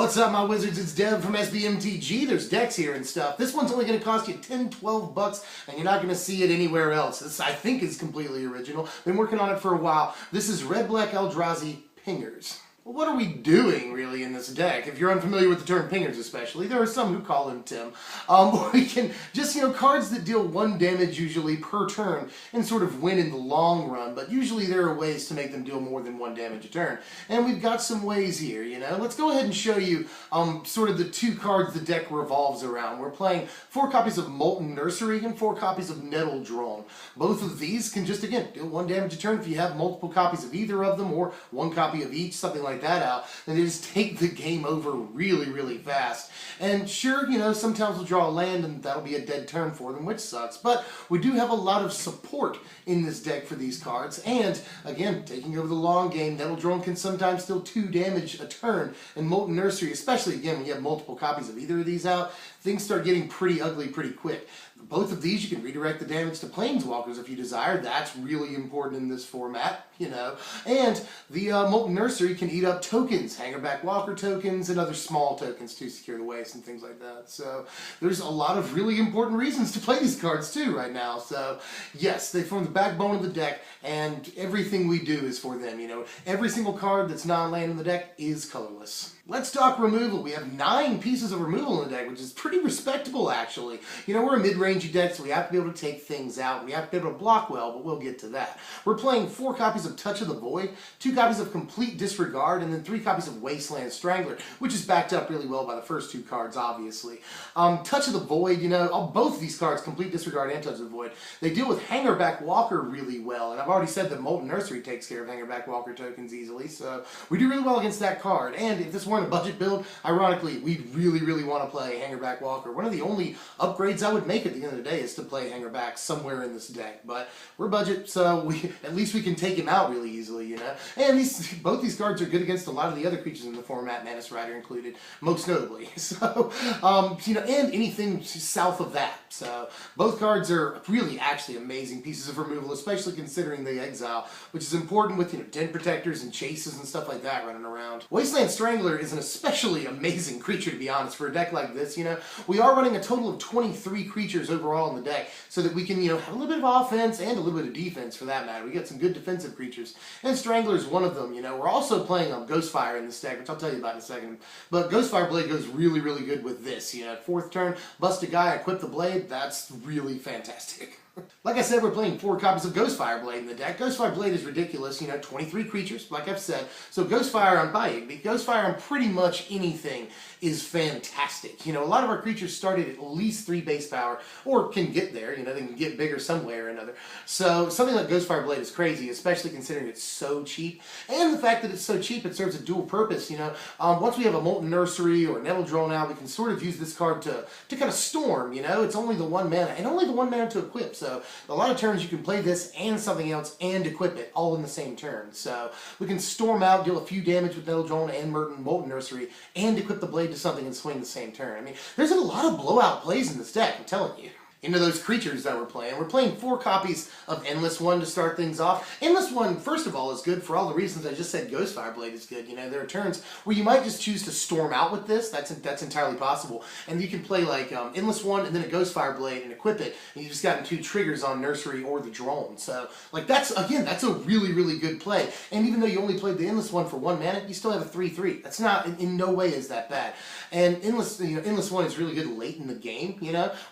What's up, my wizards? It's Dev from MTG. There's decks here and stuff. This one's only going to cost you 10, 12 bucks, and you're not going to see it anywhere else. This, I think, is completely original. Been working on it for a while. This is Red-Black Eldrazi Pingers. Well, what are we doing, really, in this deck? If you're unfamiliar with the term pingers, especially, there are some who call him Tim. We can just, cards that deal 1 damage usually per turn and sort of win in the long run, but usually there are ways to make them deal more than 1 damage a turn. And we've got some ways here, Let's go ahead and show you sort of the 2 cards the deck revolves around. We're playing 4 copies of Molten Nursery and 4 copies of Nettle Drone. Both of these can just, again, deal 1 damage a turn if you have multiple copies of either of them, or 1 copy of each, something like that out, then they just take the game over really, really fast. And sure, sometimes we'll draw a land and that'll be a dead turn for them, which sucks, but we do have a lot of support in this deck for these cards, and again, taking over the long game, Nettle Drone can sometimes deal 2 damage a turn, and Molten Nursery, especially again when you have multiple copies of either of these out, things start getting pretty ugly pretty quick. Both of these, you can redirect the damage to Planeswalkers if you desire. That's really important in this format, And the Molten Nursery can eat up tokens, Hangerback Walker tokens, and other small tokens to secure the waste and things like that. So there's a lot of really important reasons to play these cards too right now. So yes, they form the backbone of the deck, and everything we do is for them, Every single card that's non-land in the deck is colorless. Let's talk removal. We have 9 pieces of removal in the deck, which is pretty respectable, actually. We're a mid-rangey deck, so we have to be able to take things out. We have to be able to block well, but we'll get to that. We're playing 4 copies of Touch of the Void, 2 copies of Complete Disregard, and then 3 copies of Wasteland Strangler, which is backed up really well by the first 2 cards, obviously. Touch of the Void, both of these cards, Complete Disregard and Touch of the Void, they deal with Hangerback Walker really well, and I've already said that Molten Nursery takes care of Hangerback Walker tokens easily, so we do really well against that card. And if this weren't a budget build, ironically, we'd really, really want to play Hangerback Walker. One of the only upgrades I would make at the end of the day is to play Hangerback somewhere in this deck, but we're budget, so at least we can take him out really easily, And both these cards are good against a lot of the other creatures in the format, Manus Rider included, most notably. So, and anything south of that. So, both cards are really actually amazing pieces of removal, especially considering the exile, which is important with, Den Protectors and chases and stuff like that running around. Wasteland Strangler is an especially amazing creature, to be honest, for a deck like this, We are running a total of 23 creatures overall in the deck, so that we can, have a little bit of offense and a little bit of defense for that matter. We got some good defensive creatures, and Strangler is one of them, We're also playing Ghostfire in this deck, which I'll tell you about in a second. But Ghostfire Blade goes really, really good with this, 4th turn, bust a guy, equip the blade, that's really fantastic. Like I said, we're playing 4 copies of Ghostfire Blade in the deck. Ghostfire Blade is ridiculous, 23 creatures, like I've said. So Ghostfire on Ghostfire on pretty much anything is fantastic. A lot of our creatures started at least 3 base power, or can get there, they can get bigger some way or another. So something like Ghostfire Blade is crazy, especially considering it's so cheap. And the fact that it's so cheap, it serves a dual purpose, Once we have a Molten Nursery or a Nettle Drone out, we can sort of use this card to kind of storm, It's only the 1 mana, and only the 1 mana to equip. So a lot of turns you can play this and something else and equip it all in the same turn. So we can storm out, deal a few damage with Nettle Drone and Molten Nursery, and equip the blade to something and swing the same turn. There's a lot of blowout plays in this deck, I'm telling you. Into those creatures that we're playing. We're playing 4 copies of Endless One to start things off. Endless One, first of all, is good for all the reasons I just said. Ghostfire Blade is good. There are turns where you might just choose to storm out with this. That's entirely possible. And you can play like Endless One and then a Ghostfire Blade and equip it. And you've just gotten 2 triggers on Nursery or the Drone. So, that's a really, really good play. And even though you only played the Endless One for 1 mana, you still have a 3/3. That's not, in no way is that bad. And Endless One is really good late in the game,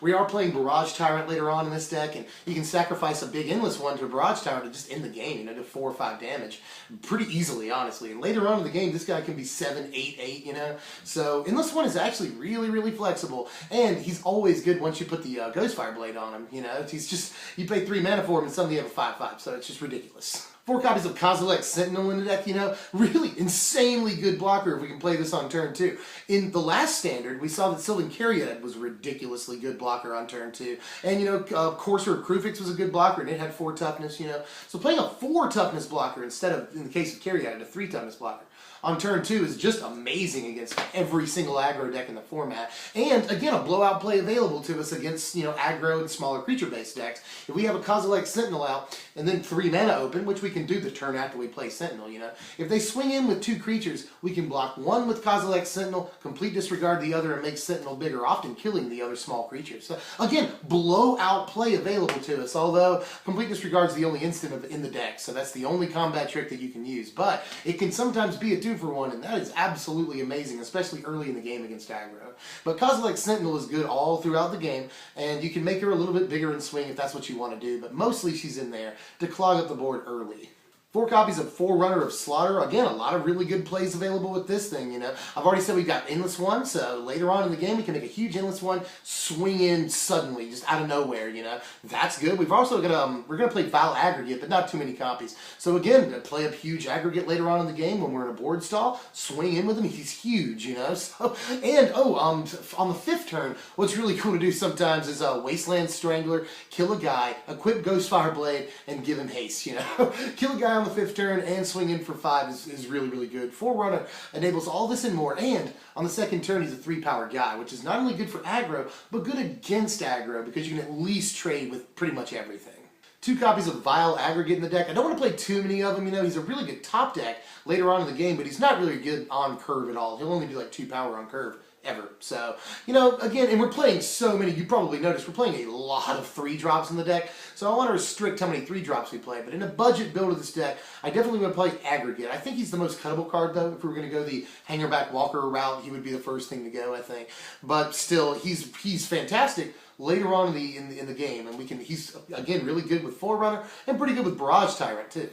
We are playing Barrage Tyrant later on in this deck, and you can sacrifice a big Endless One to a Barrage Tyrant to just end the game, do 4 or 5 damage pretty easily, honestly. And later on in the game, this guy can be 7, 8, 8, So Endless One is actually really, really flexible, and he's always good once you put the Ghostfire Blade on him, He's just, you pay 3 mana for him, and suddenly you have a 5/5, so it's just ridiculous. 4 copies of Kozilek Sentinel in the deck, really insanely good blocker if we can play this on turn 2. In the last standard, we saw that Sylvan Caryatid was a ridiculously good blocker on turn 2. And, Courser of Krufix was a good blocker, and it had 4 toughness, So playing a 4 toughness blocker instead of, in the case of Caryatid, a 3 toughness blocker on turn 2 is just amazing against every single aggro deck in the format. And, again, a blowout play available to us against, aggro and smaller creature-based decks. If we have a Kozilek Sentinel out, and then 3 mana open, which we can do the turn after we play Sentinel, you know. If they swing in with 2 creatures, we can block one with Kozilek's Sentinel, complete disregard the other, and make Sentinel bigger, often killing the other small creatures. So, again, blowout play available to us, although complete disregard is the only instant in the deck, so that's the only combat trick that you can use. But it can sometimes be a 2-for-1, and that is absolutely amazing, especially early in the game against aggro. But Kozilek's Sentinel is good all throughout the game, and you can make her a little bit bigger in swing if that's what you want to do, but mostly she's in there to clog up the board early. 4 copies of Forerunner of Slaughter. Again, a lot of really good plays available with this thing, you know. I've already said we've got Endless One, so later on in the game we can make a huge Endless One, swing in suddenly, just out of nowhere, you know. That's good. We've also got, we're going to play Vile Aggregate, but not too many copies. So again, play a huge Aggregate later on in the game when we're in a board stall, swing in with him, he's huge, you know. So, and, on the 5th turn, what's really cool to do sometimes is Wasteland Strangler, kill a guy, equip Ghostfire Blade, and give him haste, you know. Kill a guy on the 5th turn and swing in for 5 is really, really good. Forerunner enables all this and more, and on the 2nd turn he's a 3-power guy, which is not only good for aggro, but good against aggro, because you can at least trade with pretty much everything. 2 copies of Vile Aggregate in the deck. I don't want to play too many of them, you know. He's a really good top deck later on in the game, but he's not really good on curve at all. He'll only do like 2 power on curve. Ever. So, you know, again, and we're playing so many, you probably noticed, we're playing a lot of 3-drops in the deck, so I want to restrict how many 3-drops we play, but in a budget build of this deck, I definitely want to play Aggregate. I think he's the most cuttable card, though. If we were going to go the Hangerback Walker route, he would be the first thing to go, I think. But still, he's fantastic later on in the game, and he's, again, really good with Forerunner, and pretty good with Barrage Tyrant, too.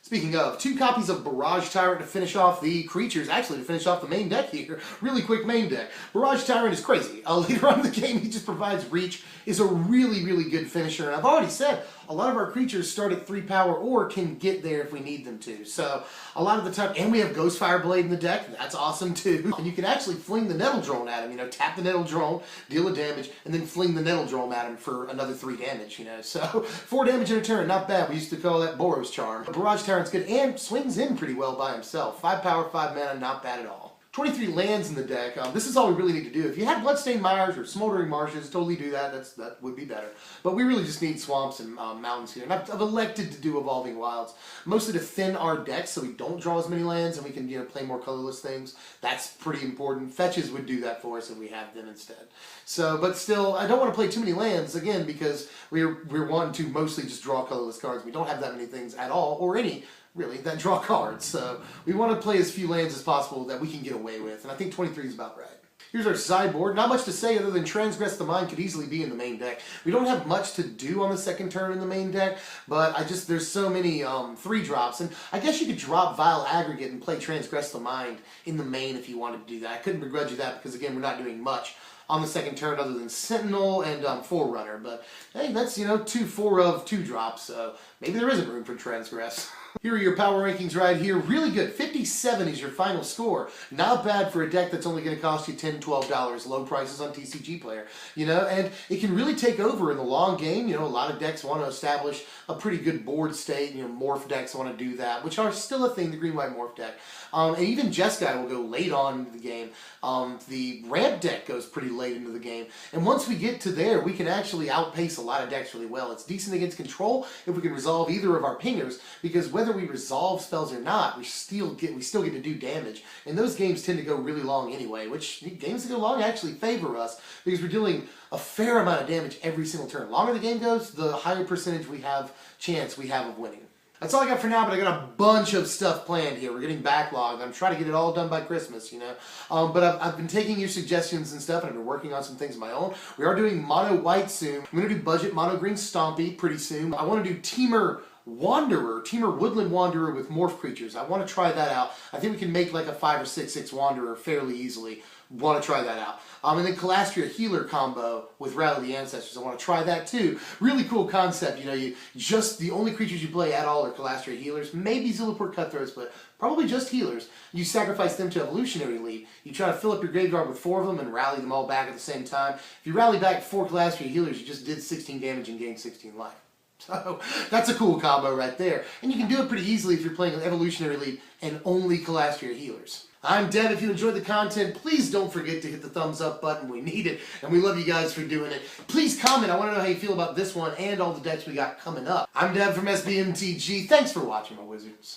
Speaking of, 2 copies of Barrage Tyrant to finish off the creatures, actually to finish off the main deck here. Really quick main deck. Barrage Tyrant is crazy. Later on in the game, he just provides reach, is a really, really good finisher. And I've already said, a lot of our creatures start at 3 power or can get there if we need them to. So, a lot of the time, and we have Ghostfire Blade in the deck, that's awesome too. And you can actually fling the Nettle Drone at him, you know, tap the Nettle Drone, deal a damage, and then fling the Nettle Drone at him for another 3 damage, you know. So, 4 damage in a turn, not bad. We used to call that Boros Charm. Barrage Tyrant's good, and swings in pretty well by himself. 5 power, 5 mana, not bad at all. 23 lands in the deck. This is all we really need to do. If you had Bloodstained Mires or Smoldering Marshes, totally do that. That would be better. But we really just need swamps and mountains here. And I've elected to do Evolving Wilds, mostly to thin our deck so we don't draw as many lands and we can, you know, play more colorless things. That's pretty important. Fetches would do that for us if we had them instead. So, but still, I don't want to play too many lands, again, because we're wanting to mostly just draw colorless cards. We don't have that many things at all, or any really, that draw cards. So we want to play as few lands as possible that we can get away with, and I think 23 is about right. Here's our sideboard. Not much to say other than Transgress the Mind could easily be in the main deck. We don't have much to do on the 2nd turn in the main deck, but there's so many 3-drops, and I guess you could drop Vile Aggregate and play Transgress the Mind in the main if you wanted to do that. I couldn't begrudge you that because, again, we're not doing much on the 2nd turn other than Sentinel and Forerunner, but hey, that's, you know, 4 of 2-drops, so maybe there isn't room for Transgress. Here are your power rankings right here. Really good. 57 is your final score. Not bad for a deck that's only going to cost you $10, $12. Low prices on TCG Player. You know, and it can really take over in the long game. You know, a lot of decks want to establish a pretty good board state. You know, morph decks want to do that, which are still a thing, the green-white morph deck. And even Jeskai will go late on into the game. The ramp deck goes pretty late into the game. And once we get to there, we can actually outpace a lot of decks really well. It's decent against control if we can resolve either of our pingers, because whether we resolve spells or not, we still get to do damage. And those games tend to go really long anyway, which games that go long actually favor us because we're dealing a fair amount of damage every single turn. The longer the game goes, the higher percentage chance we have of winning. That's all I got for now, but I got a bunch of stuff planned here. We're getting backlogged. I'm trying to get it all done by Christmas, you know. But I've been taking your suggestions and stuff, and I've been working on some things of my own. We are doing mono white soon. I'm going to do budget mono green Stompy pretty soon. I want to do Teamer Woodland Wanderer with morph creatures. I want to try that out. I think we can make like a 5 or 6/6 Wanderer fairly easily. Want to try that out. And then Calastria Healer combo with Rally the Ancestors. I want to try that too. Really cool concept. You know, the only creatures you play at all are Calastria Healers. Maybe Zilliport Cutthroats, but probably just healers. You sacrifice them to Evolutionary Lead. You try to fill up your graveyard with 4 of them and rally them all back at the same time. If you rally back 4 Calastria Healers, you just did 16 damage and gained 16 life. So, that's a cool combo right there. And you can do it pretty easily if you're playing an Evolutionary Lead and only Calastria Healers. I'm Dev. If you enjoyed the content, please don't forget to hit the thumbs up button. We need it, and we love you guys for doing it. Please comment. I want to know how you feel about this one and all the decks we got coming up. I'm Dev from SBMTG. Thanks for watching, my wizards.